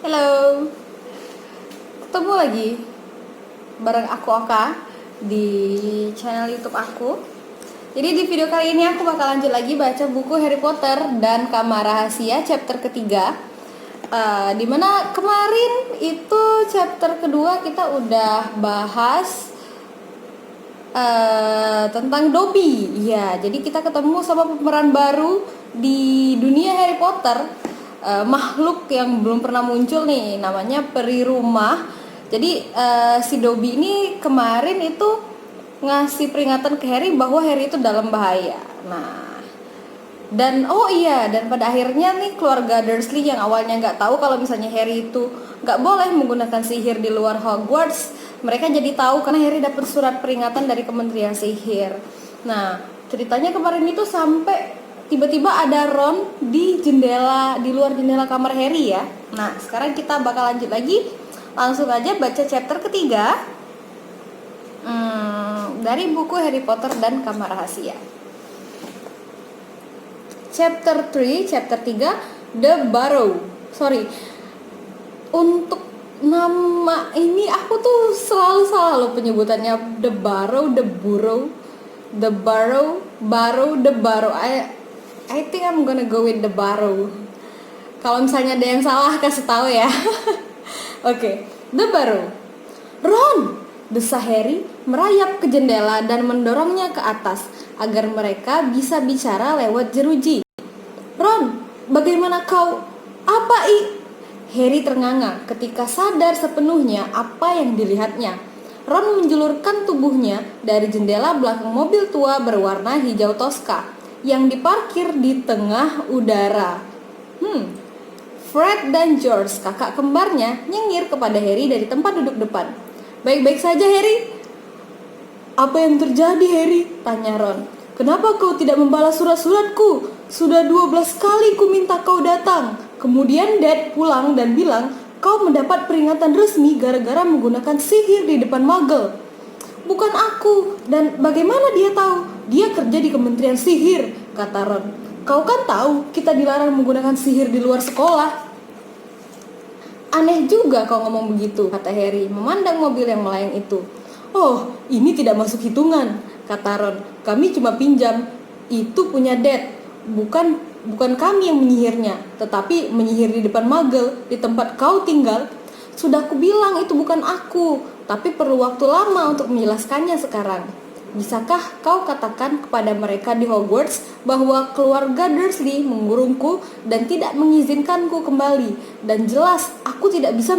Halo, ketemu lagi bareng aku Oka di channel YouTube aku. Jadi di video kali ini aku bakal lanjut lagi baca buku Harry Potter dan Kamar Rahasia chapter ketiga. Dimana kemarin itu chapter kedua kita udah bahas tentang Dobby. Ya, jadi kita ketemu sama pemeran baru di dunia Harry Potter. Makhluk yang belum pernah muncul nih, namanya peri rumah. Jadi si Dobby ini kemarin itu ngasih peringatan ke Harry bahwa Harry itu dalam bahaya. Nah, dan dan pada akhirnya nih keluarga Dursley yang awalnya nggak tahu kalau misalnya Harry itu nggak boleh menggunakan sihir di luar Hogwarts, mereka jadi tahu karena Harry dapat surat peringatan dari Kementerian Sihir. Nah, ceritanya kemarin itu sampai tiba-tiba ada Ron di jendela, di luar jendela kamar Harry ya. Nah, sekarang kita bakal lanjut lagi. Langsung aja baca chapter ketiga dari buku Harry Potter dan Kamar Rahasia. Chapter 3, chapter 3, The Burrow. Untuk nama ini aku tuh selalu salah loh penyebutannya. The Burrow, The Burrow, The Burrow, Burrow, The Burrow. I think I'm gonna go with The Burrow. Kalau misalnya ada yang salah kasih tahu ya. Oke, The Burrow. Ron, desa Harry merayap ke jendela dan mendorongnya ke atas agar mereka bisa bicara lewat jeruji. Ron, bagaimana kau? Harry ternganga ketika sadar sepenuhnya apa yang dilihatnya. Ron menjulurkan tubuhnya dari jendela belakang mobil tua berwarna hijau Tosca yang diparkir di tengah udara. Fred dan George, kakak kembarnya, nyengir kepada Harry dari tempat duduk depan. Baik-baik saja, Harry? Apa yang terjadi, Harry? Tanya Ron. Kenapa kau tidak membalas surat-suratku? Sudah 12 kali ku minta kau datang. Kemudian Dad pulang dan bilang kau mendapat peringatan resmi gara-gara menggunakan sihir di depan Muggle. Bukan aku, dan bagaimana dia tahu? Dia kerja di Kementerian Sihir, kata Ron. Kau kan tahu kita dilarang menggunakan sihir di luar sekolah. Aneh juga kau ngomong begitu, kata Harry memandang mobil yang melayang itu. Oh, ini tidak masuk hitungan, kata Ron. Kami cuma pinjam. Itu punya Dad. Bukan kami yang menyihirnya, tetapi menyihir di depan Muggle, di tempat kau tinggal. Sudah aku bilang itu bukan aku, tapi perlu waktu lama untuk menjelaskannya sekarang. Bisakah kau katakan kepada mereka di Hogwarts bahwa keluarga Dursley mengurungku dan tidak mengizinkanku kembali, dan jelas aku tidak bisa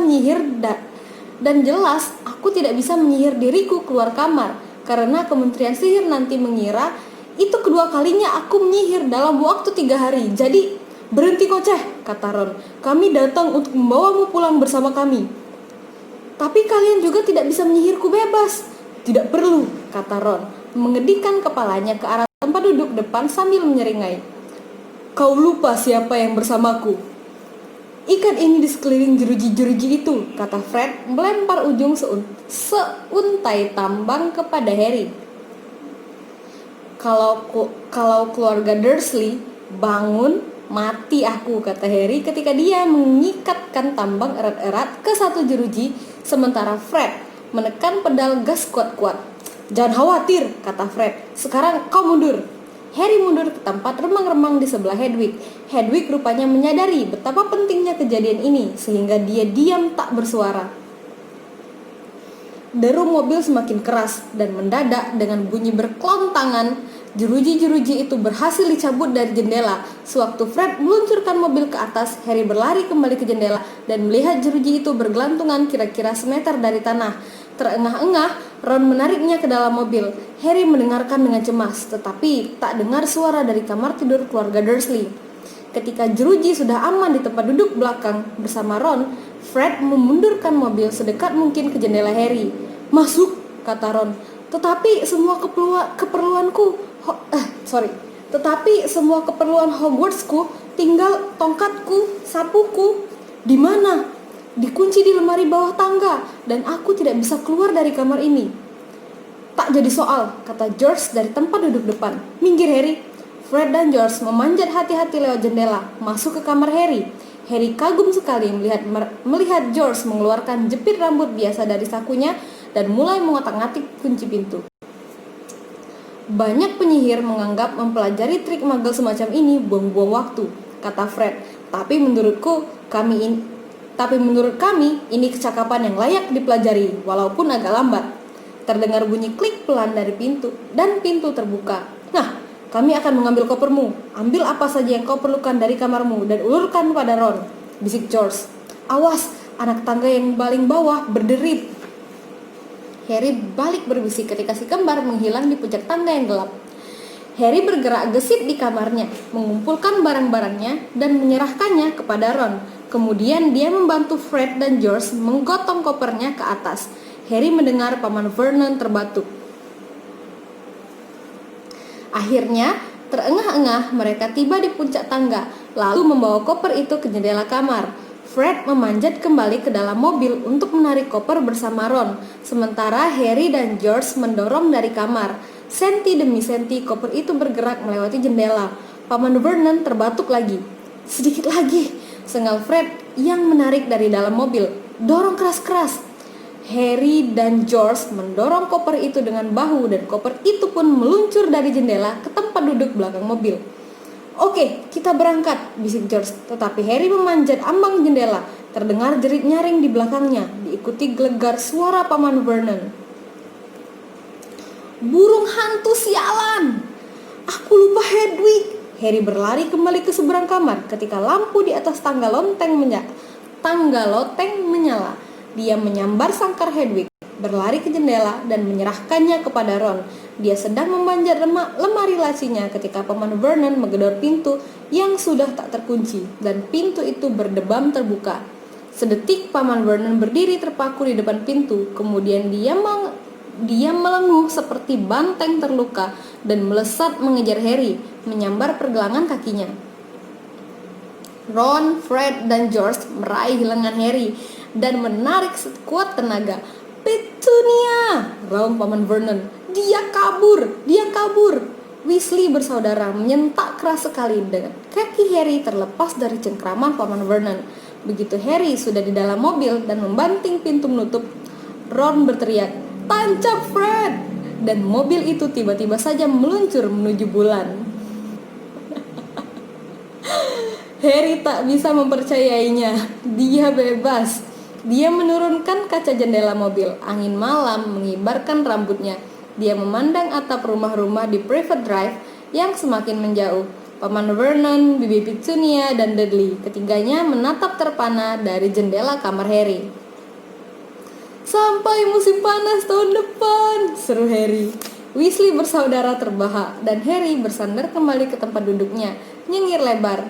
menyihir diriku keluar kamar karena Kementerian Sihir nanti mengira itu kedua kalinya aku menyihir dalam waktu 3 hari. Jadi berhenti koceh, kata Ron. Kami datang untuk membawamu pulang bersama kami. Tapi kalian juga tidak bisa menyihirku bebas. Tidak perlu, kata Ron, mengedikkan kepalanya ke arah tempat duduk depan sambil menyeringai. Kau lupa siapa yang bersamaku. Ikat ini di sekeliling jeruji-jeruji itu, kata Fred melempar ujung seuntai tambang kepada Harry. Kalau keluarga Dursley bangun, mati aku, kata Harry ketika dia mengikatkan tambang erat-erat ke satu jeruji, sementara Fred menekan pedal gas kuat-kuat. Jangan khawatir, kata Fred. Sekarang kau mundur. Harry mundur ke tempat remang-remang di sebelah Hedwig. Hedwig rupanya menyadari betapa pentingnya kejadian ini, sehingga dia diam tak bersuara. Deru mobil semakin keras dan mendadak dengan bunyi berkelontangan, jeruji-jeruji itu berhasil dicabut dari jendela. Sewaktu Fred meluncurkan mobil ke atas, Harry berlari kembali ke jendela dan melihat jeruji itu bergelantungan kira-kira semeter dari tanah. Terengah-engah, Ron menariknya ke dalam mobil. Harry mendengarkan dengan cemas, tetapi tak dengar suara dari kamar tidur keluarga Dursley. Ketika jeruji sudah aman di tempat duduk belakang bersama Ron, Fred memundurkan mobil sedekat mungkin ke jendela Harry. Masuk, kata Ron. Tetapi semua keperluan Hogwartsku, tinggal tongkatku, sapuku. Di mana? Dikunci di lemari bawah tangga, dan aku tidak bisa keluar dari kamar ini. Tak jadi soal, kata George dari tempat duduk depan. Minggir, Harry. Fred dan George memanjat hati-hati lewat jendela, masuk ke kamar Harry. Harry kagum sekali melihat George mengeluarkan jepit rambut biasa dari sakunya dan mulai mengotak-ngatik kunci pintu. Banyak penyihir menganggap mempelajari trik magel semacam ini buang-buang waktu, kata Fred. Tapi menurut kami ini kecakapan yang layak dipelajari, walaupun agak lambat. Terdengar bunyi klik pelan dari pintu, dan pintu terbuka. Nah, kami akan mengambil kopermu. Ambil apa saja yang kau perlukan dari kamarmu dan ulurkan pada Ron, bisik George. Awas, anak tangga yang paling bawah berderit. Harry balik berbisik ketika si kembar menghilang di puncak tangga yang gelap. Harry bergerak gesit di kamarnya, mengumpulkan barang-barangnya dan menyerahkannya kepada Ron. Kemudian dia membantu Fred dan George menggotong kopernya ke atas. Harry mendengar Paman Vernon terbatuk. Akhirnya, terengah-engah mereka tiba di puncak tangga, lalu membawa koper itu ke jendela kamar. Fred memanjat kembali ke dalam mobil untuk menarik koper bersama Ron, sementara Harry dan George mendorong dari kamar. Senti demi senti koper itu bergerak melewati jendela. Paman Vernon terbatuk lagi. Sedikit lagi, sengal Fred yang menarik dari dalam mobil. Dorong keras-keras. Harry dan George mendorong koper itu dengan bahu dan koper itu pun meluncur dari jendela ke tempat duduk belakang mobil. Oke, kita berangkat, bisik George. Tetapi Harry memanjat ambang jendela. Terdengar jerit nyaring di belakangnya, diikuti gelegar suara Paman Vernon. Burung hantu sialan! Aku lupa Hedwig! Harry berlari kembali ke seberang kamar ketika lampu di atas tangga loteng menyala. Dia menyambar sangkar Hedwig, berlari ke jendela dan menyerahkannya kepada Ron. Dia sedang memanjat lemari lacinya ketika Paman Vernon menggedor pintu yang sudah tak terkunci dan pintu itu berdebam terbuka. Sedetik Paman Vernon berdiri terpaku di depan pintu, kemudian dia melenguh seperti banteng terluka dan melesat mengejar Harry, menyambar pergelangan kakinya. Ron, Fred, dan George meraih lengan Harry dan menarik sekuat tenaga. Petunia! Raung Paman Vernon. Dia kabur! Weasley bersaudara menyentak keras sekali dengan kaki Harry terlepas dari cengkraman Paman Vernon. Begitu Harry sudah di dalam mobil dan membanting pintu menutup, Ron berteriak, "Tancap Fred!" Dan mobil itu tiba-tiba saja meluncur menuju bulan. Harry tak bisa mempercayainya. Dia bebas. Dia menurunkan kaca jendela mobil. Angin malam mengibarkan rambutnya. Dia memandang atap rumah-rumah di Private Drive yang semakin menjauh. Paman Vernon, Bibi Petunia, dan Dudley. Ketiganya menatap terpana dari jendela kamar Harry. Sampai musim panas tahun depan, seru Harry. Weasley bersaudara terbahak dan Harry bersandar kembali ke tempat duduknya, nyengir lebar.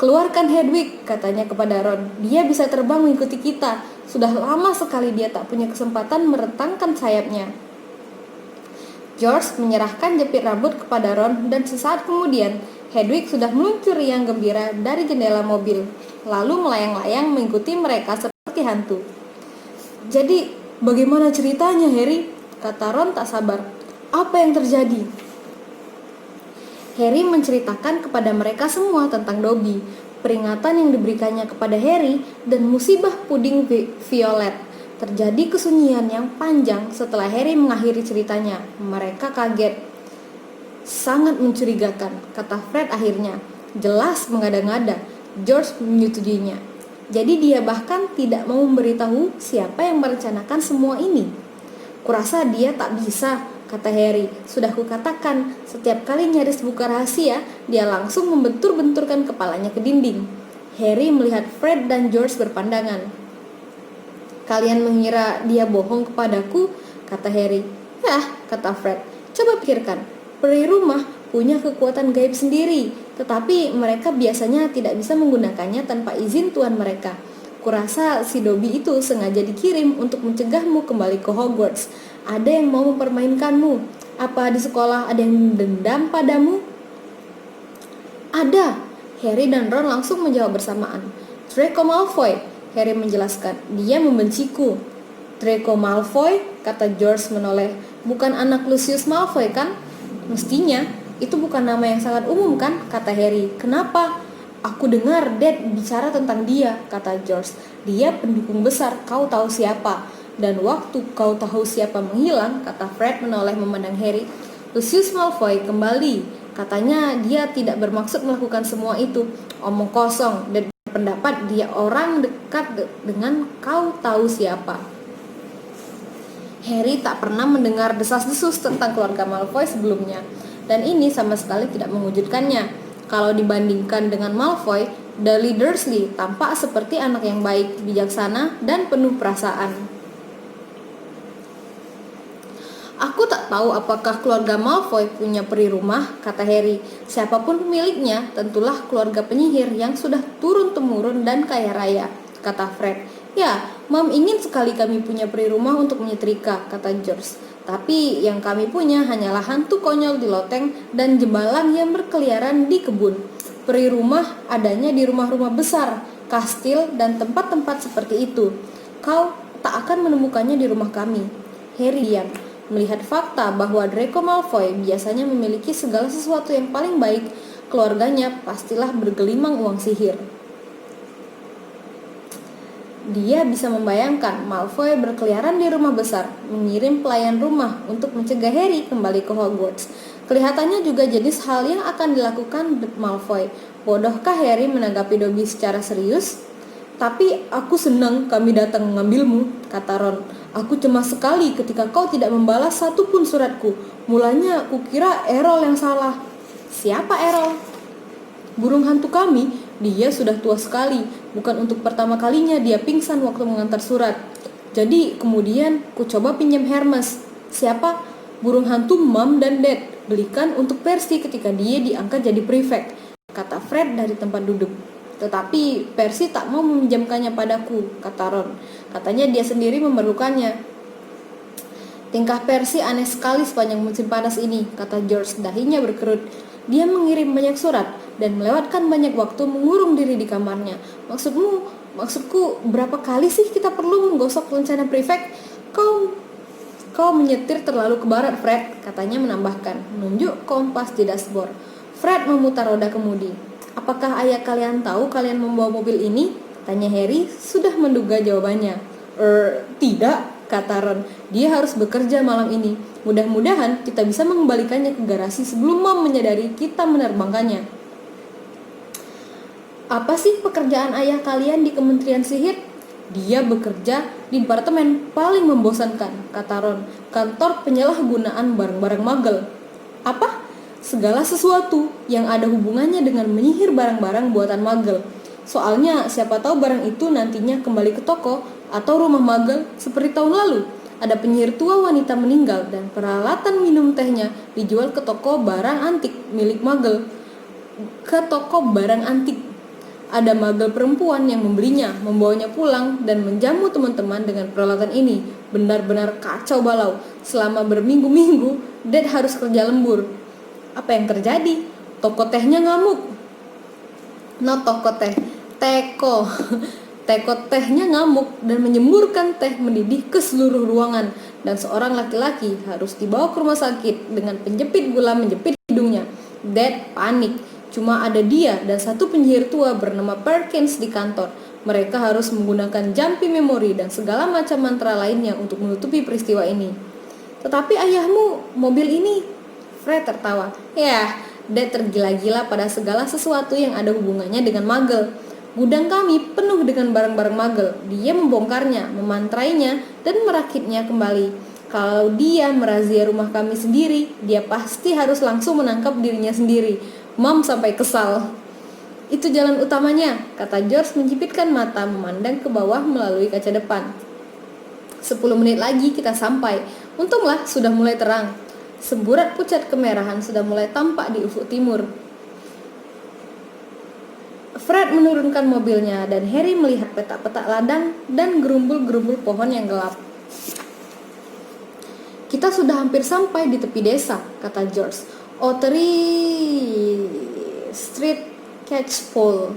Keluarkan Hedwig, katanya kepada Ron. Dia bisa terbang mengikuti kita. Sudah lama sekali dia tak punya kesempatan merentangkan sayapnya. George menyerahkan jepit rambut kepada Ron dan sesaat kemudian Hedwig sudah meluncur riang gembira dari jendela mobil, lalu melayang-layang mengikuti mereka seperti hantu. Jadi, bagaimana ceritanya, Harry? Kata Ron tak sabar. Apa yang terjadi? Harry menceritakan kepada mereka semua tentang Dobby, peringatan yang diberikannya kepada Harry, dan musibah puding violet. Terjadi kesunyian yang panjang setelah Harry mengakhiri ceritanya. Mereka kaget. Sangat mencurigakan, kata Fred akhirnya. Jelas mengada-ngada. George menyetujuinya. Jadi dia bahkan tidak mau memberitahu siapa yang merencanakan semua ini. Kurasa dia tak bisa, kata Harry. Sudah kukatakan, setiap kali nyaris buka rahasia, dia langsung membentur-benturkan kepalanya ke dinding. Harry melihat Fred dan George berpandangan. Kalian mengira dia bohong kepadaku, kata Harry. Yah, kata Fred. Coba pikirkan, peri rumah punya kekuatan gaib sendiri, tetapi mereka biasanya tidak bisa menggunakannya tanpa izin tuan mereka. Kurasa si Dobby itu sengaja dikirim untuk mencegahmu kembali ke Hogwarts. Ada yang mau mempermainkanmu. Apa di sekolah ada yang dendam padamu? Ada. Harry dan Ron langsung menjawab bersamaan. Draco Malfoy, Harry menjelaskan. Dia membenciku. Draco Malfoy, kata George menoleh. Bukan anak Lucius Malfoy kan? Mestinya. Itu bukan nama yang sangat umum kan? Kata Harry. Kenapa? Aku dengar Dad bicara tentang dia, kata George. Dia pendukung besar, kau tahu siapa. Dan waktu kau tahu siapa menghilang, kata Fred menoleh memandang Harry. Lucius Malfoy kembali. Katanya dia tidak bermaksud melakukan semua itu. Omong kosong, dan berpendapat dia orang dekat dengan kau tahu siapa. Harry tak pernah mendengar desas-desus tentang keluarga Malfoy sebelumnya, dan ini sama sekali tidak mengejutkannya. Kalau dibandingkan dengan Malfoy, Dudley Dursley tampak seperti anak yang baik, bijaksana, dan penuh perasaan. Aku tak tahu apakah keluarga Malfoy punya peri rumah, kata Harry. Siapapun pemiliknya, tentulah keluarga penyihir yang sudah turun-temurun dan kaya raya, kata Fred. Ya, Mom ingin sekali kami punya peri rumah untuk menyetrika, kata George. Tapi yang kami punya hanyalah hantu konyol di loteng dan jembalan yang berkeliaran di kebun. Peri rumah adanya di rumah-rumah besar, kastil, dan tempat-tempat seperti itu. Kau tak akan menemukannya di rumah kami. Harry diam. Melihat fakta bahwa Draco Malfoy biasanya memiliki segala sesuatu yang paling baik, keluarganya pastilah bergelimang uang sihir. Dia bisa membayangkan Malfoy berkeliaran di rumah besar, mengirim pelayan rumah untuk mencegah Harry kembali ke Hogwarts. Kelihatannya juga jenis hal yang akan dilakukan Malfoy. Bodohkah Harry menanggapi Dobby secara serius? Tapi aku senang kami datang mengambilmu, kata Ron. Aku cemas sekali ketika kau tidak membalas satupun suratku. Mulanya kukira Errol yang salah. Siapa Errol? Burung hantu kami. Dia sudah tua sekali. Bukan untuk pertama kalinya dia pingsan waktu mengantar surat. Jadi kemudian ku coba pinjam Hermes. Siapa? Burung hantu Mom dan Dad. Belikan untuk Percy ketika dia diangkat jadi prefect, kata Fred dari tempat duduk. Tetapi Percy tak mau meminjamkannya padaku, kata Ron. Katanya dia sendiri memerlukannya. Tingkah Percy aneh sekali sepanjang musim panas ini, kata George. Dahinya berkerut. Dia mengirim banyak surat dan melewatkan banyak waktu mengurung diri di kamarnya. Maksudku berapa kali sih kita perlu menggosok lencana prefect? Kau menyetir terlalu ke barat, Fred, katanya menambahkan, menunjuk kompas di dashboard. Fred memutar roda kemudi. Apakah ayah kalian tahu kalian membawa mobil ini? Tanya Harry, sudah menduga jawabannya. Tidak, kata Ron. Dia harus bekerja malam ini. Mudah-mudahan kita bisa mengembalikannya ke garasi sebelum Mom menyadari kita menerbangkannya. Apa sih pekerjaan ayah kalian di Kementerian Sihir? Dia bekerja di departemen paling membosankan, kata Ron. Kantor penyalahgunaan barang-barang magel. Apa? Segala sesuatu yang ada hubungannya dengan menyihir barang-barang buatan magel. Soalnya siapa tahu barang itu nantinya kembali ke toko atau rumah magel seperti tahun lalu. Ada penyihir tua wanita meninggal dan peralatan minum tehnya dijual ke toko barang antik milik magel. Ada magel perempuan yang membelinya, membawanya pulang dan menjamu teman-teman dengan peralatan ini. Benar-benar kacau balau. Selama berminggu-minggu, Dad harus kerja lembur. Apa yang terjadi? Toko tehnya ngamuk. Teko tehnya ngamuk dan menyemburkan teh mendidih ke seluruh ruangan. Dan seorang laki-laki harus dibawa ke rumah sakit dengan penjepit gula menjepit hidungnya. Dad panik. Cuma ada dia dan satu penyihir tua bernama Perkins di kantor. Mereka harus menggunakan jampi memori dan segala macam mantra lainnya untuk menutupi peristiwa ini. Tetapi ayahmu, mobil ini... Fred tertawa. Ya, Dad tergila-gila pada segala sesuatu yang ada hubungannya dengan magel. Gudang kami penuh dengan barang-barang magel. Dia membongkarnya, memantrainya, dan merakitnya kembali. Kalau dia merazia rumah kami sendiri, dia pasti harus langsung menangkap dirinya sendiri. Mom sampai kesal. Itu jalan utamanya, kata George mencipitkan mata memandang ke bawah melalui kaca depan. 10 menit lagi kita sampai. Untunglah sudah mulai terang. Semburat pucat kemerahan sudah mulai tampak di ufuk timur. Fred menurunkan mobilnya dan Harry melihat petak-petak ladang dan gerumbul-gerumbul pohon yang gelap. Kita sudah hampir sampai di tepi desa, kata George. Ottery Street Catchpole.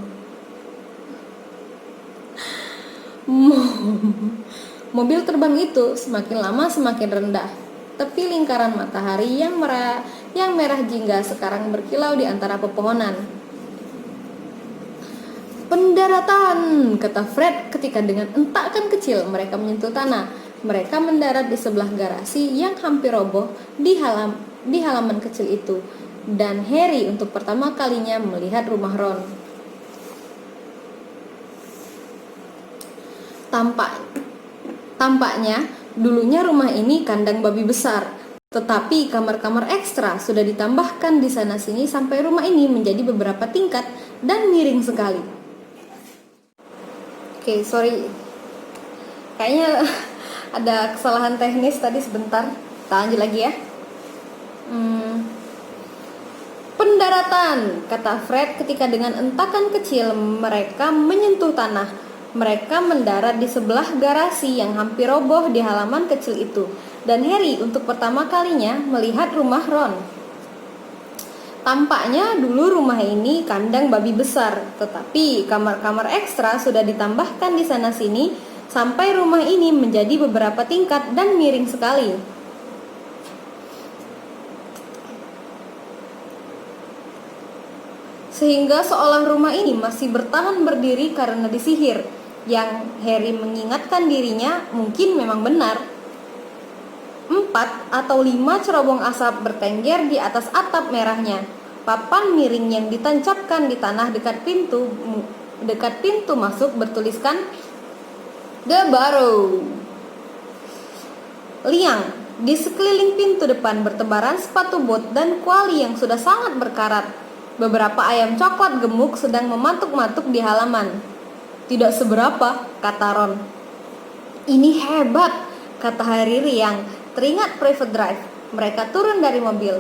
Mobil terbang itu semakin lama semakin rendah. Tepi lingkaran matahari yang merah jingga sekarang berkilau di antara pepohonan. Pendaratan, kata Fred ketika dengan entakan kecil mereka menyentuh tanah. Mereka mendarat di sebelah garasi yang hampir roboh di halaman kecil itu. Dan Harry untuk pertama kalinya melihat rumah Ron. Tampaknya dulunya rumah ini kandang babi besar, tetapi kamar-kamar ekstra sudah ditambahkan di sana-sini sampai rumah ini menjadi beberapa tingkat dan miring sekali. Oke, sorry. Kayaknya ada kesalahan teknis tadi sebentar. Kita lanjut lagi ya. Pendaratan, kata Fred ketika dengan entakan kecil mereka menyentuh tanah. Mereka mendarat di sebelah garasi yang hampir roboh di halaman kecil itu. Dan Harry untuk pertama kalinya melihat rumah Ron. Tampaknya dulu rumah ini kandang babi besar, tetapi kamar-kamar ekstra sudah ditambahkan di sana-sini sampai rumah ini menjadi beberapa tingkat dan miring sekali. Sehingga seolah rumah ini masih bertahan berdiri karena disihir. Yang Harry mengingatkan dirinya mungkin memang benar. 4 atau 5 cerobong asap bertengger di atas atap merahnya. Papan miring yang ditancapkan di tanah dekat pintu masuk bertuliskan The Barrow. Liang, di sekeliling pintu depan bertebaran sepatu bot dan kuali yang sudah sangat berkarat. Beberapa ayam coklat gemuk sedang mematuk-matuk di halaman. Tidak seberapa, kata Ron. Ini hebat, kata Harry riang, teringat Private Drive. Mereka turun dari mobil.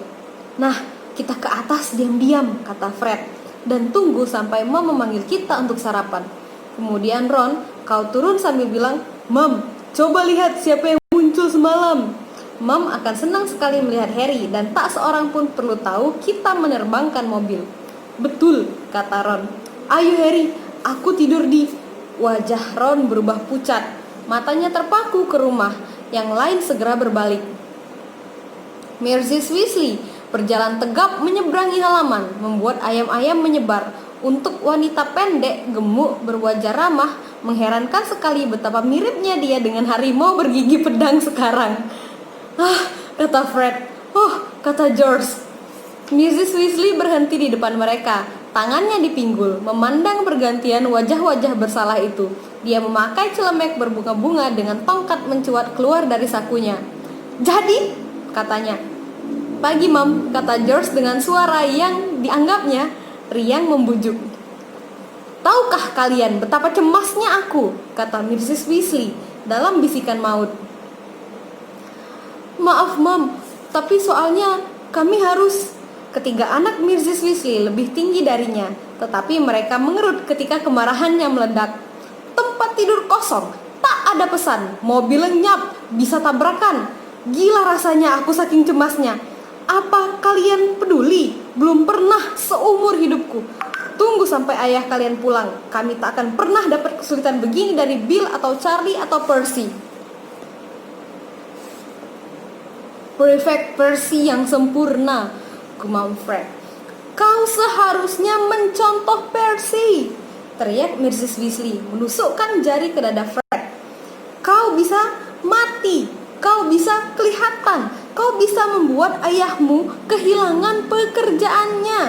Nah, kita ke atas diam-diam, kata Fred, dan tunggu sampai Mom memanggil kita untuk sarapan. Kemudian Ron, kau turun sambil bilang, Mom, coba lihat siapa yang muncul semalam. Mom akan senang sekali melihat Harry dan tak seorang pun perlu tahu kita menerbangkan mobil. Betul, kata Ron. Ayo Harry, aku tidur di... Wajah Ron berubah pucat. Matanya terpaku ke rumah. Yang lain segera berbalik. Mrs. Weasley berjalan tegap menyeberangi halaman, membuat ayam-ayam menyebar. Untuk wanita pendek, gemuk, berwajah ramah, mengherankan sekali betapa miripnya dia dengan harimau bergigi pedang sekarang. Ah, kata Fred. Oh, kata George. Mrs. Weasley berhenti di depan mereka. Tangannya di pinggul, memandang bergantian wajah-wajah bersalah itu. Dia memakai celemek berbunga-bunga dengan tongkat mencuat keluar dari sakunya. Jadi, katanya. Pagi, Mom, kata George dengan suara yang dianggapnya riang membujuk. Tahukah kalian betapa cemasnya aku, kata Mrs. Weasley dalam bisikan maut. Maaf, Mom, tapi soalnya kami harus... Ketiga anak Mrs. Weasley lebih tinggi darinya, tetapi mereka mengerut ketika kemarahannya meledak. Tempat tidur kosong, tak ada pesan, mobil lenyap, bisa tabrakan. Gila rasanya aku saking cemasnya. Apa kalian peduli? Belum pernah seumur hidupku. Tunggu sampai ayah kalian pulang. Kami tak akan pernah dapat kesulitan begini dari Bill atau Charlie atau Percy. Prefect Percy yang sempurna, gumam Fred. Kau seharusnya mencontoh Percy, teriak Mrs. Weasley menusukkan jari ke dada Fred. Kau bisa mati, kau bisa kelihatan, kau bisa membuat ayahmu kehilangan pekerjaannya.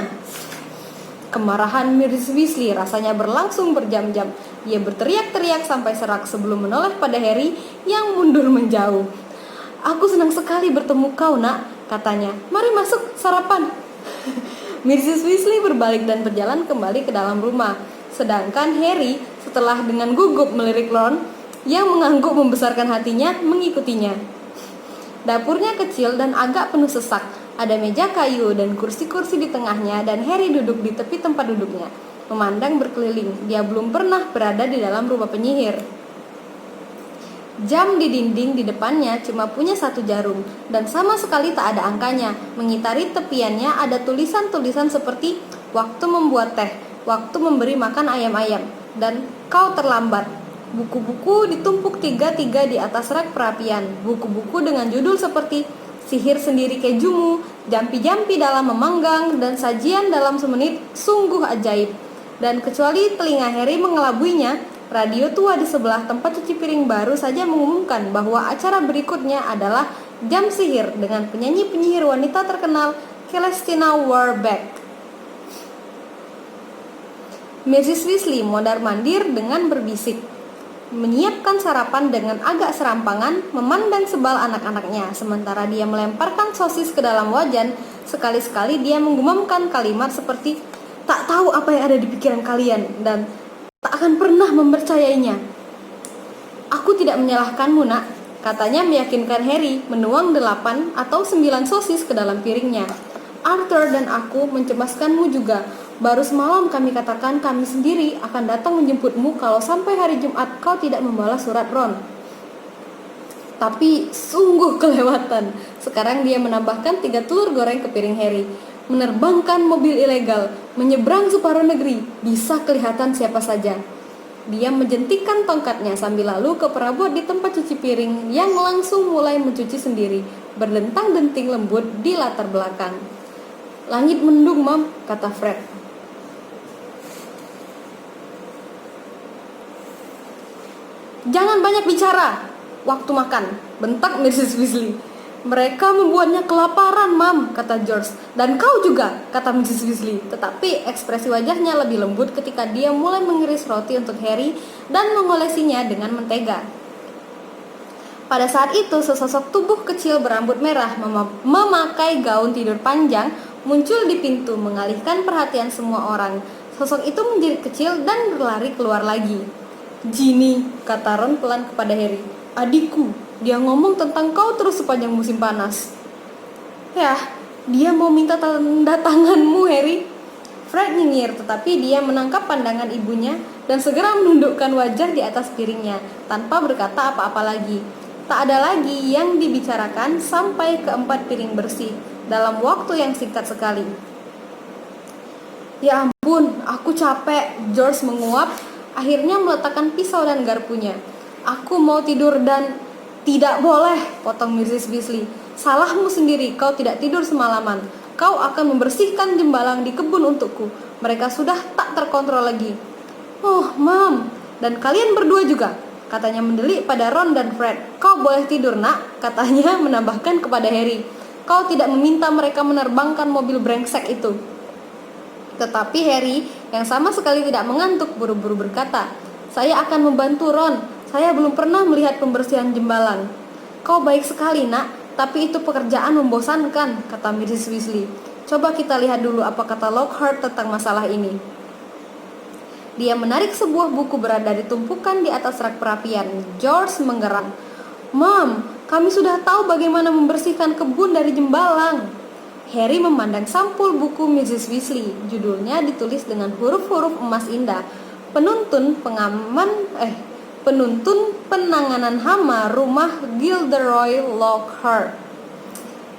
Kemarahan Mrs. Weasley rasanya berlangsung berjam-jam. Ia berteriak-teriak sampai serak sebelum menoleh pada Harry yang mundur menjauh. Aku senang sekali bertemu kau, nak, katanya. Mari masuk, sarapan. Mrs. Weasley berbalik dan berjalan kembali ke dalam rumah. Sedangkan Harry setelah dengan gugup melirik Ron yang mengangguk membesarkan hatinya mengikutinya. Dapurnya kecil dan agak penuh sesak. Ada meja kayu dan kursi-kursi di tengahnya dan Harry duduk di tepi tempat duduknya, memandang berkeliling. Dia belum pernah berada di dalam rumah penyihir. Jam di dinding di depannya cuma punya 1 jarum dan sama sekali tak ada angkanya. Mengitari tepiannya ada tulisan-tulisan seperti waktu membuat teh, waktu memberi makan ayam-ayam, dan kau terlambat. Buku-buku ditumpuk 3-3 di atas rak perapian. Buku-buku dengan judul seperti Sihir Sendiri Kejumu, Jampi-jampi dalam memanggang, dan Sajian dalam semenit sungguh ajaib. Dan kecuali telinga Harry mengelabuinya, radio tua di sebelah tempat cuci piring baru saja mengumumkan bahwa acara berikutnya adalah Jam Sihir dengan penyanyi-penyihir wanita terkenal Celestina Warbeck. Mrs. Weasley mondar-mandir dengan berbisik, menyiapkan sarapan dengan agak serampangan, memandang sebal anak-anaknya. Sementara dia melemparkan sosis ke dalam wajan, sekali-sekali dia menggumamkan kalimat seperti, "Tak tahu apa yang ada di pikiran kalian dan tak akan pernah mempercayainya." "Aku tidak menyalahkanmu, nak," katanya meyakinkan Harry, menuang 8 atau 9 sosis ke dalam piringnya. "Arthur dan aku mencemaskanmu juga. Baru semalam kami katakan kami sendiri akan datang menjemputmu kalau sampai hari Jumat kau tidak membalas surat Ron. Tapi sungguh kelewatan." Sekarang dia menambahkan 3 telur goreng ke piring Harry. "Menerbangkan mobil ilegal, menyeberang separuh negeri, bisa kelihatan siapa saja." Dia menjentikkan tongkatnya sambil lalu ke perabot di tempat cuci piring yang langsung mulai mencuci sendiri, berdentang-denting lembut di latar belakang. "Langit mendung, Mam," kata Fred. "Jangan banyak bicara waktu makan," bentak Mrs. Weasley. "Mereka membuatnya kelaparan, Mam," kata George. "Dan kau juga," kata Mrs. Weasley. Tetapi ekspresi wajahnya lebih lembut ketika dia mulai mengiris roti untuk Harry dan mengolesinya dengan mentega. Pada saat itu, sesosok tubuh kecil berambut merah memakai gaun tidur panjang muncul di pintu, mengalihkan perhatian semua orang. Sosok itu menjerit kecil dan berlari keluar lagi. "Ginny," kata Ron pelan kepada Harry. "Adikku, dia ngomong tentang kau terus sepanjang musim panas." "Ya, dia mau minta tanda tanganmu, Harry." Fred nyinyir, tetapi dia menangkap pandangan ibunya dan segera menundukkan wajah di atas piringnya, tanpa berkata apa-apa lagi. Tak ada lagi yang dibicarakan sampai 4 piring bersih, dalam waktu yang singkat sekali. "Ya ampun, aku capek," George menguap, akhirnya meletakkan pisau dan garpunya. "Aku mau tidur dan..." "Tidak boleh," potong Mrs. Weasley. "Salahmu sendiri, kau tidak tidur semalaman. Kau akan membersihkan jembalang di kebun untukku. Mereka sudah tak terkontrol lagi." "Oh, Mam, dan kalian berdua juga," katanya mendelik pada Ron dan Fred. "Kau boleh tidur, nak," katanya menambahkan kepada Harry. "Kau tidak meminta mereka menerbangkan mobil brengsek itu." Tetapi Harry, yang sama sekali tidak mengantuk, buru-buru berkata, "Saya akan membantu Ron. Saya belum pernah melihat pembersihan jembalang." "Kau baik sekali, nak, tapi itu pekerjaan membosankan," kata Mrs. Weasley. "Coba kita lihat dulu apa kata Lockhart tentang masalah ini." Dia menarik sebuah buku berat dari tumpukan di atas rak perapian. George menggeram. "Mam, kami sudah tahu bagaimana membersihkan kebun dari jembalang." Harry memandang sampul buku Mrs. Weasley. Judulnya ditulis dengan huruf-huruf emas indah. Penuntun penanganan hama rumah Gilderoy Lockhart.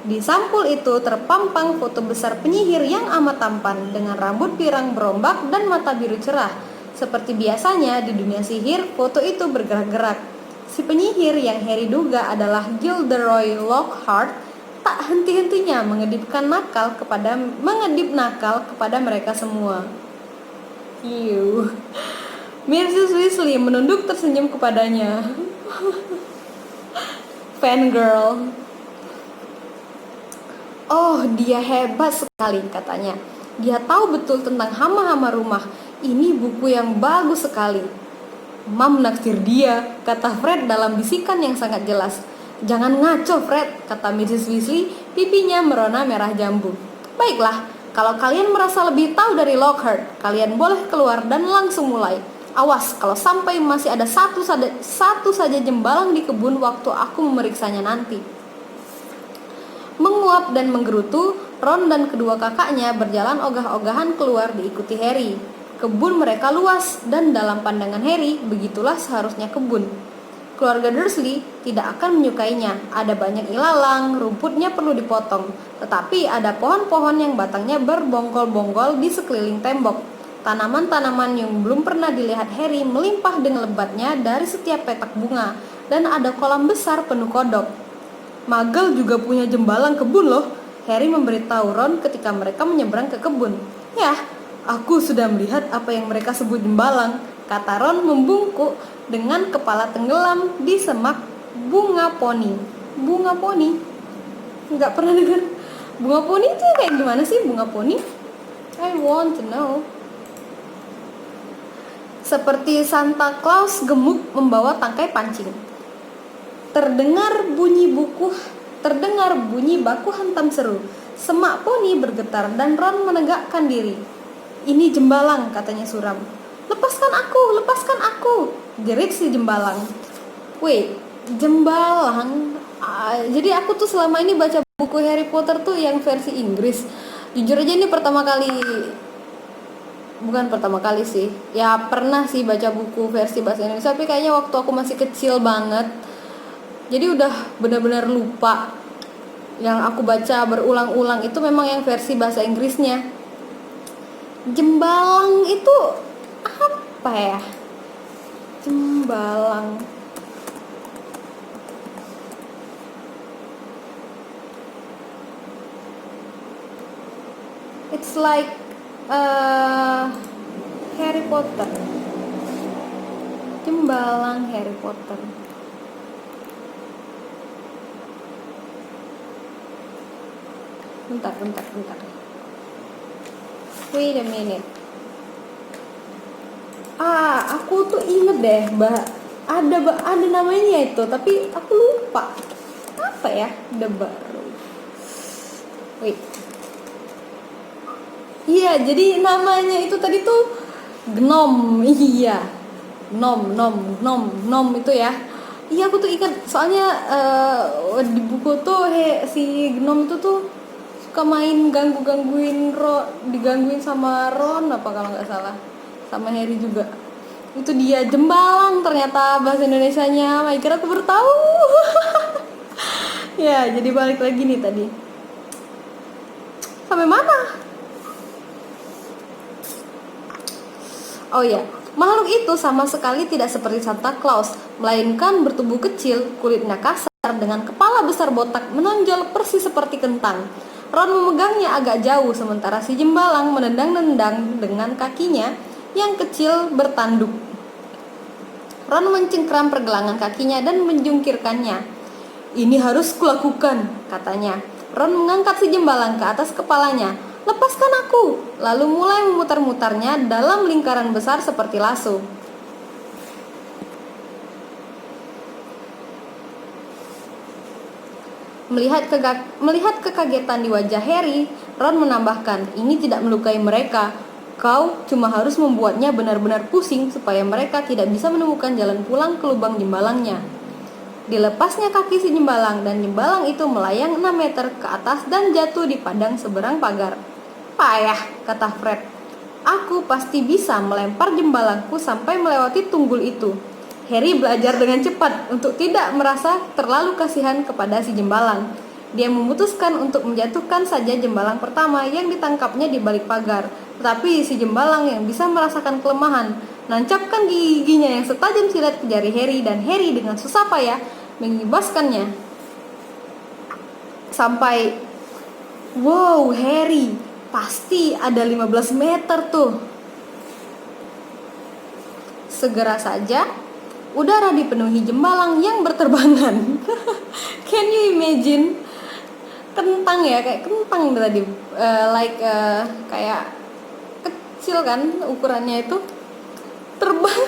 Di sampul itu terpampang foto besar penyihir yang amat tampan, dengan rambut pirang berombak dan mata biru cerah. Seperti biasanya di dunia sihir, foto itu bergerak-gerak. Si penyihir yang Harry duga adalah Gilderoy Lockhart tak henti-hentinya mengedip nakal kepada mereka semua. Mrs. Weasley menunduk tersenyum kepadanya. Fangirl. "Oh, dia hebat sekali," katanya. "Dia tahu betul tentang hama-hama rumah. Ini buku yang bagus sekali." "Mam naksir dia," kata Fred dalam bisikan yang sangat jelas. "Jangan ngaco, Fred," kata Mrs. Weasley, pipinya merona merah jambu. "Baiklah, kalau kalian merasa lebih tahu dari Lockhart, kalian boleh keluar dan langsung mulai. Awas, kalau sampai masih ada satu saja jembalang di kebun waktu aku memeriksanya nanti." Menguap dan menggerutu, Ron dan kedua kakaknya berjalan ogah-ogahan keluar diikuti Harry. Kebun mereka luas, dan dalam pandangan Harry, begitulah seharusnya kebun. Keluarga Dursley tidak akan menyukainya. Ada banyak ilalang, rumputnya perlu dipotong. Tetapi ada pohon-pohon yang batangnya berbongkol-bongkol di sekeliling tembok. Tanaman-tanaman yang belum pernah dilihat Harry melimpah dengan lebatnya dari setiap petak bunga. Dan ada kolam besar penuh kodok. "Muggle juga punya jembalang kebun loh," Harry memberitahu Ron ketika mereka menyeberang ke kebun. "Ya, Aku sudah melihat apa yang mereka sebut jembalang, kata Ron membungkuk dengan kepala tenggelam di semak bunga poni. Bunga poni? Nggak pernah dengar. Bunga poni itu kayak gimana sih bunga poni? I want to know. Seperti Santa Claus gemuk membawa tangkai pancing. Terdengar bunyi baku hantam seru. Semak poni bergetar dan Ron menegakkan diri. Ini jembalang, katanya suram. Lepaskan aku, jerit si jembalang. Wait, jembalang? Jadi aku tuh selama ini baca buku Harry Potter tuh yang versi Inggris. Jujur aja ini bukan pertama kali sih. Ya pernah sih baca buku versi bahasa Indonesia, tapi kayaknya waktu aku masih kecil banget. Jadi udah benar-benar lupa. Yang aku baca berulang-ulang itu memang yang versi bahasa Inggrisnya. Jembalang itu apa ya? Jembalang. It's like Harry Potter. Jembalang Harry Potter. Bentar. Wait a minute. Aku tuh inget deh, ada namanya itu, tapi aku lupa. Apa ya? The Baru. Wait. Iya, jadi namanya itu tadi tuh Gnome. Iya. Nom itu ya. Iya, aku tuh ingat soalnya di buku tuh si Gnome itu tuh suka main digangguin sama Ron apa kalau nggak salah, sama Harry juga. Itu dia, jembalang ternyata bahasa Indonesianya. Kira aku baru tahu. Ya, jadi balik lagi nih tadi. Sampai mana? Oh ya, makhluk itu sama sekali tidak seperti Santa Claus, melainkan bertubuh kecil, kulitnya kasar, dengan kepala besar botak menonjol persis seperti kentang. Ron memegangnya agak jauh, sementara si jembalang menendang-nendang dengan kakinya yang kecil bertanduk. Ron mencengkram pergelangan kakinya dan menjungkirkannya. Ini harus kulakukan, katanya. Ron mengangkat si jembalang ke atas kepalanya. Lepaskan aku, lalu mulai memutar-mutarnya dalam lingkaran besar seperti lasso. Melihat kekagetan di wajah Harry, Ron menambahkan, ini tidak melukai mereka. Kau cuma harus membuatnya benar-benar pusing supaya mereka tidak bisa menemukan jalan pulang ke lubang jembalangnya. Dilepasnya kaki si jembalang dan jembalang itu melayang 6 meter ke atas dan jatuh di padang seberang pagar. Payah, kata Fred. Aku pasti bisa melempar jembalangku sampai melewati tunggul itu. Harry belajar dengan cepat untuk tidak merasa terlalu kasihan kepada si jembalang. Dia memutuskan untuk menjatuhkan saja jembalang pertama yang ditangkapnya di balik pagar. Tetapi si jembalang yang bisa merasakan kelemahan nancapkan giginya yang setajam silet ke jari Harry, dan Harry dengan susah payah mengibaskannya sampai, wow, Harry, pasti ada 15 meter tuh. Segera saja udara dipenuhi jembalang yang berterbangan. Can you imagine? Kentang ya, kayak kentang tadi, kayak kecil kan ukurannya itu, terbang.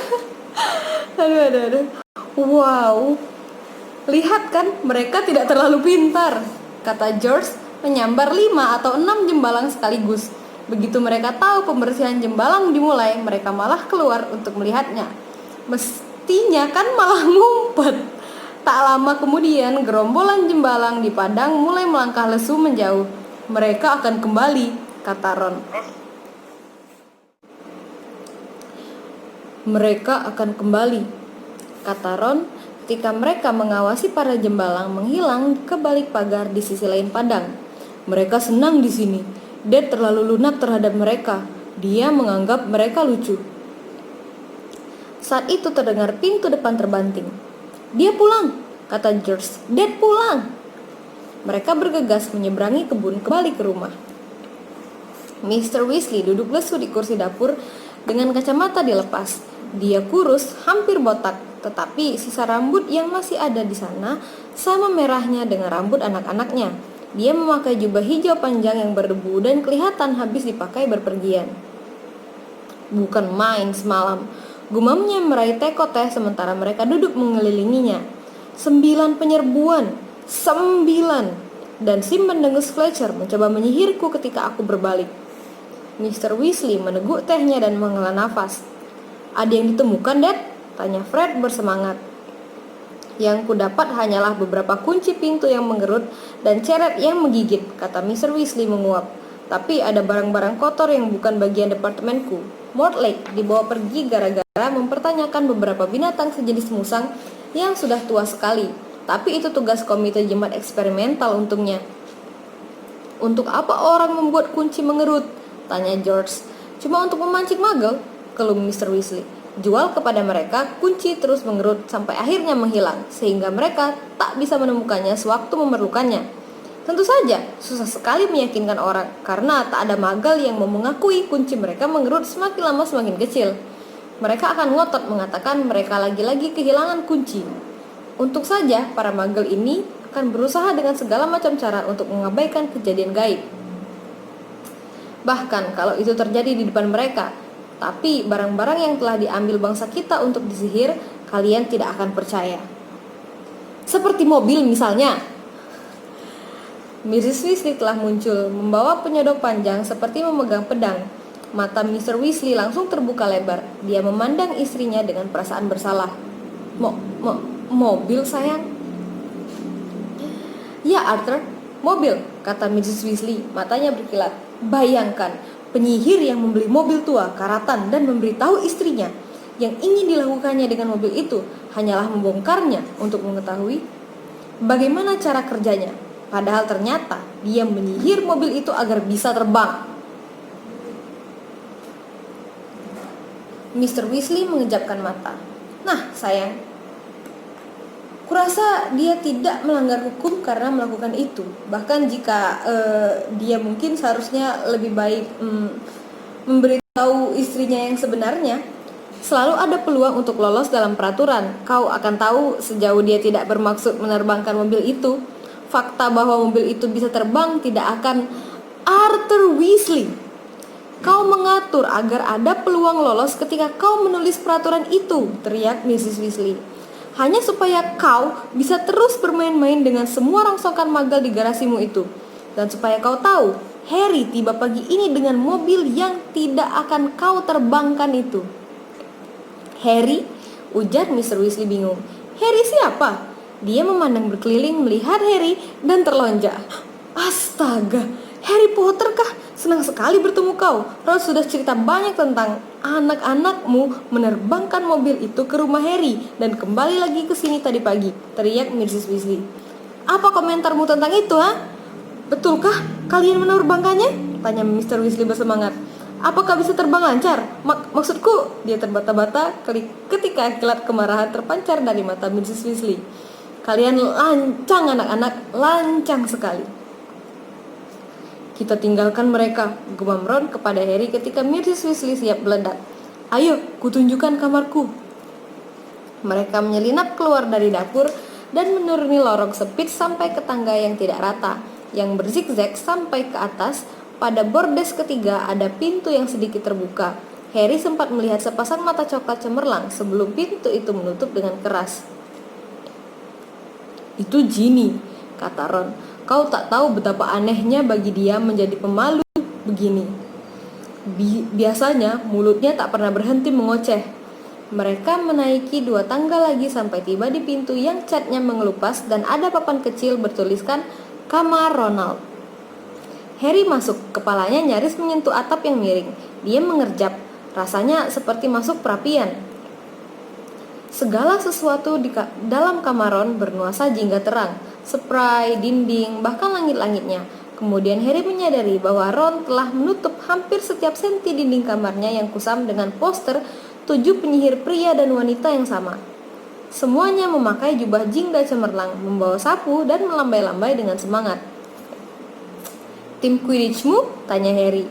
Aduh. Wow. Lihat kan, mereka tidak terlalu pintar, kata George menyambar 5 atau 6 jembalang sekaligus. Begitu mereka tahu pembersihan jembalang dimulai, mereka malah keluar untuk melihatnya. Mestinya kan malah ngumpet. Tak lama kemudian, gerombolan jembalang di padang mulai melangkah lesu menjauh. Mereka akan kembali, kata Ron. Mereka akan kembali, kata Ron, ketika mereka mengawasi para jembalang menghilang ke balik pagar di sisi lain padang. Mereka senang di sini. Dad terlalu lunak terhadap mereka. Dia menganggap mereka lucu. Saat itu terdengar pintu depan terbanting. Dia pulang, kata George. Dad pulang. Mereka bergegas menyeberangi kebun kembali ke rumah. Mr. Weasley duduk lesu di kursi dapur dengan kacamata dilepas. Dia kurus, hampir botak, tetapi sisa rambut yang masih ada di sana sama merahnya dengan rambut anak-anaknya. Dia memakai jubah hijau panjang yang berdebu dan kelihatan habis dipakai berpergian. Bukan main semalam, gumamnya meraih teko teh sementara mereka duduk mengelilinginya. 9 penyerbuan, 9. Dan si mendengus Fletcher mencoba menyihirku ketika aku berbalik. Mr. Weasley meneguk tehnya dan menghela nafas. Ada yang ditemukan, Dad? Tanya Fred bersemangat. Yang kudapat hanyalah beberapa kunci pintu yang mengerut dan ceret yang menggigit, kata Mr. Weasley menguap. Tapi ada barang-barang kotor yang bukan bagian departemenku. Mortlake dibawa pergi gara-gara mempertanyakan beberapa binatang sejenis musang yang sudah tua sekali. Tapi itu tugas komite jimat eksperimental untungnya. Untuk apa orang membuat kunci mengerut? Tanya George. Cuma untuk memancing muggle, keluh Mr. Weasley. Jual kepada mereka, kunci terus mengerut sampai akhirnya menghilang, sehingga mereka tak bisa menemukannya sewaktu memerlukannya. Tentu saja, susah sekali meyakinkan orang, karena tak ada muggle yang mau mengakui kunci mereka mengerut semakin lama semakin kecil. Mereka akan ngotot mengatakan mereka lagi-lagi kehilangan kunci. Untuk saja, para muggle ini akan berusaha dengan segala macam cara untuk mengabaikan kejadian gaib. Bahkan kalau itu terjadi di depan mereka, tapi barang-barang yang telah diambil bangsa kita untuk disihir, kalian tidak akan percaya. Seperti mobil misalnya. Mrs. Weasley telah muncul, membawa penyodok panjang seperti memegang pedang. Mata Mr. Weasley langsung terbuka lebar. Dia memandang istrinya dengan perasaan bersalah. Mobil, sayang? Ya, Arthur, mobil, kata Mrs. Weasley, matanya berkilat. Bayangkan, penyihir yang membeli mobil tua, karatan, dan memberitahu istrinya yang ingin dilakukannya dengan mobil itu hanyalah membongkarnya untuk mengetahui bagaimana cara kerjanya. Padahal ternyata dia menyihir mobil itu agar bisa terbang. Mr. Weasley mengejapkan mata. Nah, sayang, kurasa dia tidak melanggar hukum karena melakukan itu. Bahkan jika dia mungkin seharusnya lebih baik memberitahu istrinya yang sebenarnya. Selalu ada peluang untuk lolos dalam peraturan. Kau akan tahu sejauh dia tidak bermaksud menerbangkan mobil itu. Fakta bahwa mobil itu bisa terbang tidak akan... Arthur Weasley, kau mengatur agar ada peluang lolos ketika kau menulis peraturan itu, teriak Mrs. Weasley. Hanya supaya kau bisa terus bermain-main dengan semua rongsokan muggle di garasimu itu. Dan supaya kau tahu, Harry tiba pagi ini dengan mobil yang tidak akan kau terbangkan itu. Harry? Ujar Mr. Weasley bingung. Harry siapa? Dia memandang berkeliling melihat Harry dan terlonjak. Astaga, Harry Potter kah? Senang sekali bertemu kau. Ron sudah cerita banyak tentang anak-anakmu menerbangkan mobil itu ke rumah Harry dan kembali lagi ke sini tadi pagi, teriak Mrs. Weasley. Apa komentarmu tentang itu, ha? Betulkah kalian menerbangkannya? Tanya Mr. Weasley bersemangat. Apakah bisa terbang lancar? Maksudku, dia terbata-bata ketika kilat kemarahan terpancar dari mata Mrs. Weasley. Kalian lancang anak-anak, lancang sekali. Kita tinggalkan mereka, gumam Ron kepada Harry ketika Mrs. Weasley siap meledak. Ayo, kutunjukkan kamarku. Mereka menyelinap keluar dari dapur dan menuruni lorong sempit sampai ke tangga yang tidak rata, yang berzigzag sampai ke atas. Pada bordes ketiga ada pintu yang sedikit terbuka. Harry sempat melihat sepasang mata coklat cemerlang sebelum pintu itu menutup dengan keras. Itu Ginny, kata Ron. Kau tak tahu betapa anehnya bagi dia menjadi pemalu begini. Biasanya mulutnya tak pernah berhenti mengoceh. Mereka menaiki 2 tangga lagi sampai tiba di pintu yang catnya mengelupas dan ada papan kecil bertuliskan Kamar Ronald. Harry masuk, kepalanya nyaris menyentuh atap yang miring. Dia mengerjap, rasanya seperti masuk perapian. Segala sesuatu di dalam kamar Ron bernuansa jingga terang, spray, dinding, bahkan langit-langitnya. Kemudian Harry menyadari bahwa Ron telah menutup hampir setiap senti dinding kamarnya yang kusam dengan poster 7 penyihir pria dan wanita yang sama. Semuanya memakai jubah jingga cemerlang, membawa sapu dan melambai-lambai dengan semangat. Tim Quidditchmu? Tanya Harry.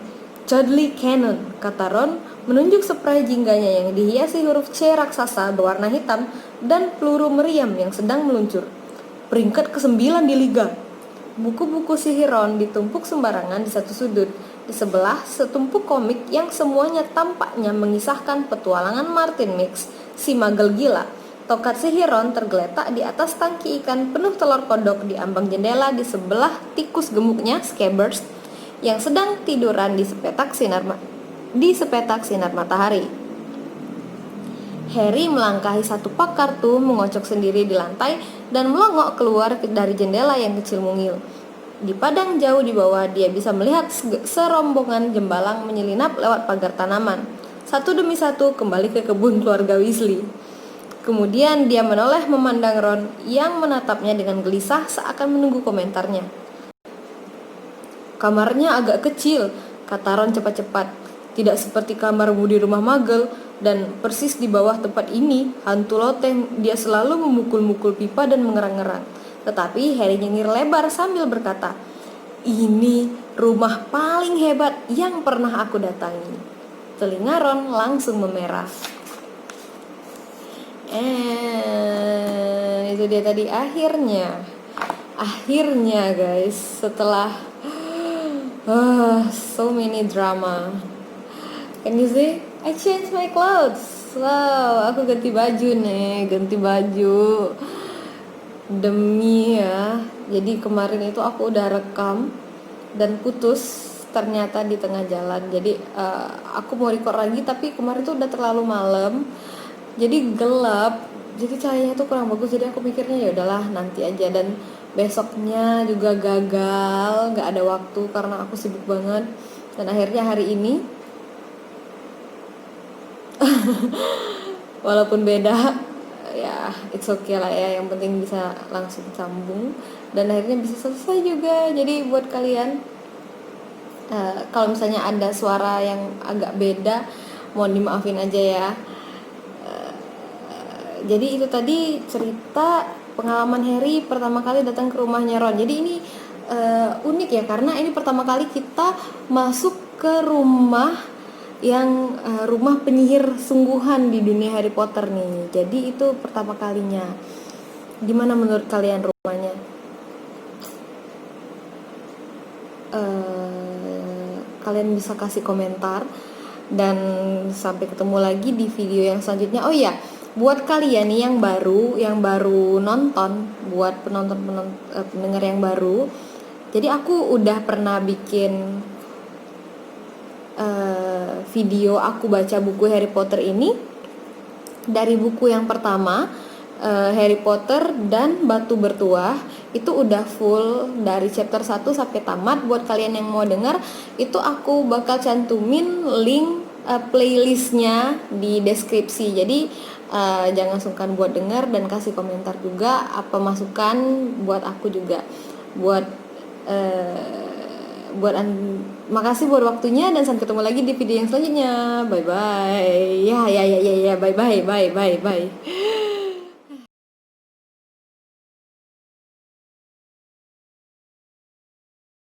Chudley Cannon, kata Ron, menunjuk spray jingganya yang dihiasi huruf C raksasa berwarna hitam dan peluru meriam yang sedang meluncur. Peringkat ke-9 di liga. Buku-buku sihir Ron ditumpuk sembarangan di satu sudut. Di sebelah, setumpuk komik yang semuanya tampaknya mengisahkan petualangan Martin Mix, si magel gila. Tokat sihir Ron tergeletak di atas tangki ikan penuh telur kodok di ambang jendela di sebelah tikus gemuknya, Scabbers, yang sedang tiduran di sepetak sinar matahari. Harry melangkahi satu pak kartu, mengocok sendiri di lantai, dan melongok keluar dari jendela yang kecil mungil. Di padang jauh di bawah, dia bisa melihat serombongan jembalang menyelinap lewat pagar tanaman. Satu demi satu kembali ke kebun keluarga Weasley. Kemudian dia menoleh memandang Ron yang menatapnya dengan gelisah seakan menunggu komentarnya. Kamarnya agak kecil, kata Ron cepat-cepat. Tidak seperti kamarmu di rumah Muggle, dan persis di bawah tempat ini, hantu loteng, dia selalu memukul-mukul pipa dan mengerang-ngerang. Tetapi Harry nyengir lebar sambil berkata, "Ini rumah paling hebat yang pernah aku datangi." Telinga Ron langsung memerah. Itu dia tadi akhirnya guys, setelah so many drama. Can you see? I changed my clothes. Wow, aku ganti baju demi ya. Jadi kemarin itu aku udah rekam dan putus ternyata di tengah jalan. Jadi aku mau record lagi tapi kemarin tuh udah terlalu malam. Jadi gelap. Jadi cahayanya tuh kurang bagus. Jadi aku pikirnya ya udahlah nanti aja, dan besoknya juga gagal, nggak ada waktu karena aku sibuk banget. Dan akhirnya hari ini walaupun beda ya it's okay lah ya, yang penting bisa langsung sambung dan akhirnya bisa selesai juga. Jadi buat kalian kalau misalnya ada suara yang agak beda, mohon dimaafin aja ya. Jadi itu tadi cerita pengalaman Harry pertama kali datang ke rumahnya Ron. Jadi ini unik ya, karena ini pertama kali kita masuk ke rumah yang rumah penyihir sungguhan di dunia Harry Potter nih. Jadi itu pertama kalinya. Gimana menurut kalian rumahnya? Kalian bisa kasih komentar, dan sampai ketemu lagi di video yang selanjutnya. Oh iya, buat kalian nih yang baru nonton, buat pendengar yang baru, jadi aku udah pernah bikin video aku baca buku Harry Potter ini. Dari buku yang pertama, Harry Potter dan Batu Bertuah, itu udah full dari chapter 1 sampai tamat. Buat kalian yang mau dengar, itu aku bakal cantumin link playlistnya di deskripsi. Jadi jangan sungkan buat dengar dan kasih komentar juga apa masukan buat aku juga. Makasih buat waktunya, dan sampai ketemu lagi di video yang selanjutnya. Bye bye. Ya bye bye.